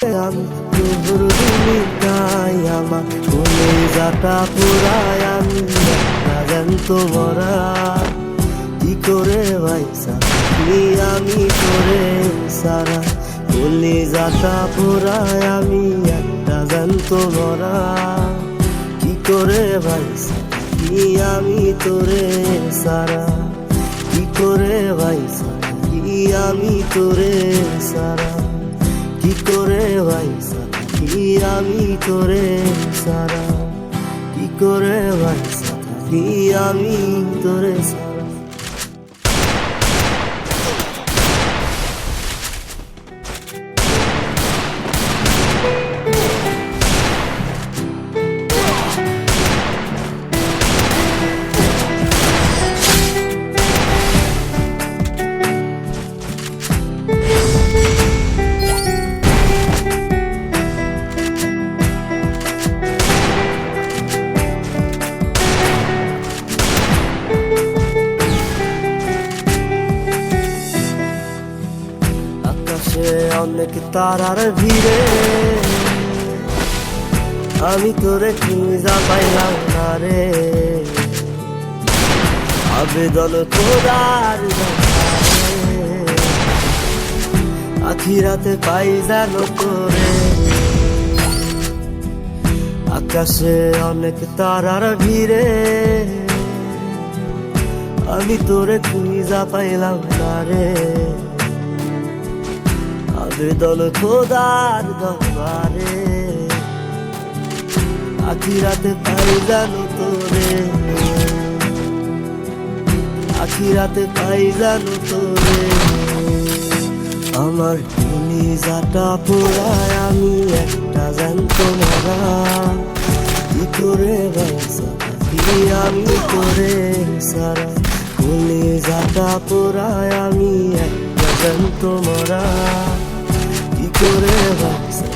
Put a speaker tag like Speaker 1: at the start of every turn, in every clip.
Speaker 1: আমি তোর দুনিয়ায় আমার কলিজাটা পুরায় আমি একটা জ্যান্ত মরা। কি করে ভাইসা আমি তোরে সারা, কলিজাটা পুরায় আমি একটা জ্যান্ত মরা। কি করে ভাইসা আমি তোরে সারা, কি করে ভাইসা আমি তোরে সারা, কি করে ভাইসা আমি তোরে সারা, কি করে ভাইসা আমি তোরে সারা। অনেক তারার ভিড়ে আমি তোরে খুঁজা পাইলাম না রে, আবেদন খোদার আখিরাতে পাই জানো তোরে। আকাশে অনেক তারার ভিড়ে আমি তোরে খুঁজা পাইলাম না রে, আবেদন খোদার দরবারে আখিরাতে পাই জানো তোরে, আখিরাতে পাই জানো তোরে। আমার কলিজাটা পোড়ায় আমি একটা জ্যান্ত মরা। কি করে ভাইসা আমি তোরে সারা, কলিজাটা পোড়ায় আমি একটা জ্যান্ত মরা। কি করে ভাইসা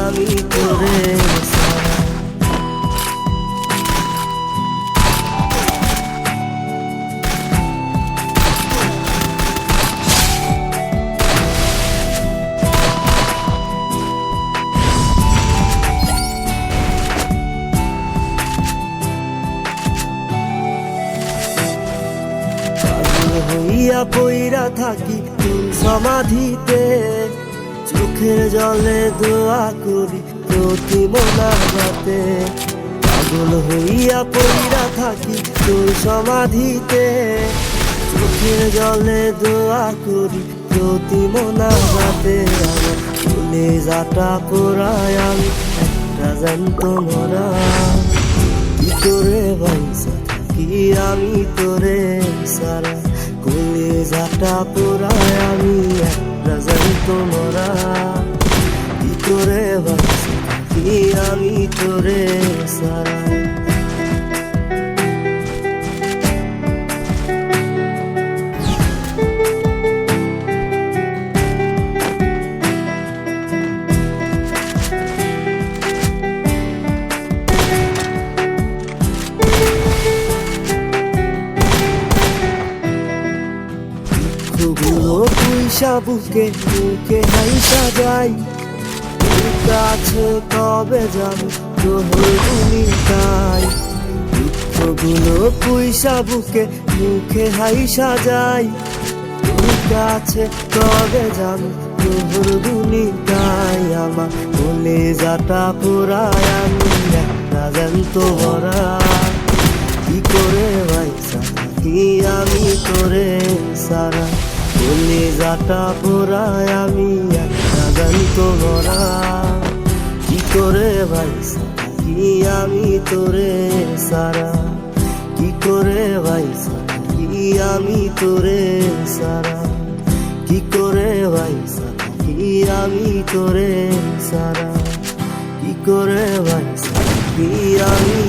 Speaker 1: আমি তোরে সারা। হইয়া পইরা থাকি তোর সমাধিতে, চোখের জলে দোয়া করি প্রতি মোনাজাতে। পাগল হইয়া পইরা থাকি তোর সমাধিতে, চোখের জলে দোয়া করি প্রতি মোনাজাতে। আমার কলিজাটা পোড়ায় আমি একটা জ্যান্ত মরা। কি করে ভাইসা আমি তোরে সারা, কলিজাটা পোড়ায় আমি একটা জ্যান্ত মরা। কি করে ভাইসা আমি তোরে সারা। পয়সা বুকে বুকে হাইসা যাই, তোর কাছে কবে যাবো তোর দুনিয়ায়। দুঃখগুলো পয়সা বুকে মুখে হাইসা যাই, তোর কাছে কবে যাবো তোর দুনিয়ায়। আমার কলিজাটা পোড়ায় আমি একটা জ্যান্ত মরা। কি করে ভাইসা আমি তোরে সারা, কলিজাটা পোড়ায় আমি একটা জ্যান্ত মরা। কি করে ভাইসা আমি তোরে সারা, কি করে ভাইসা আমি তোরে সারা, কি করে ভাইসা আমি তোরে সারা, কি করে ভাইসা আমি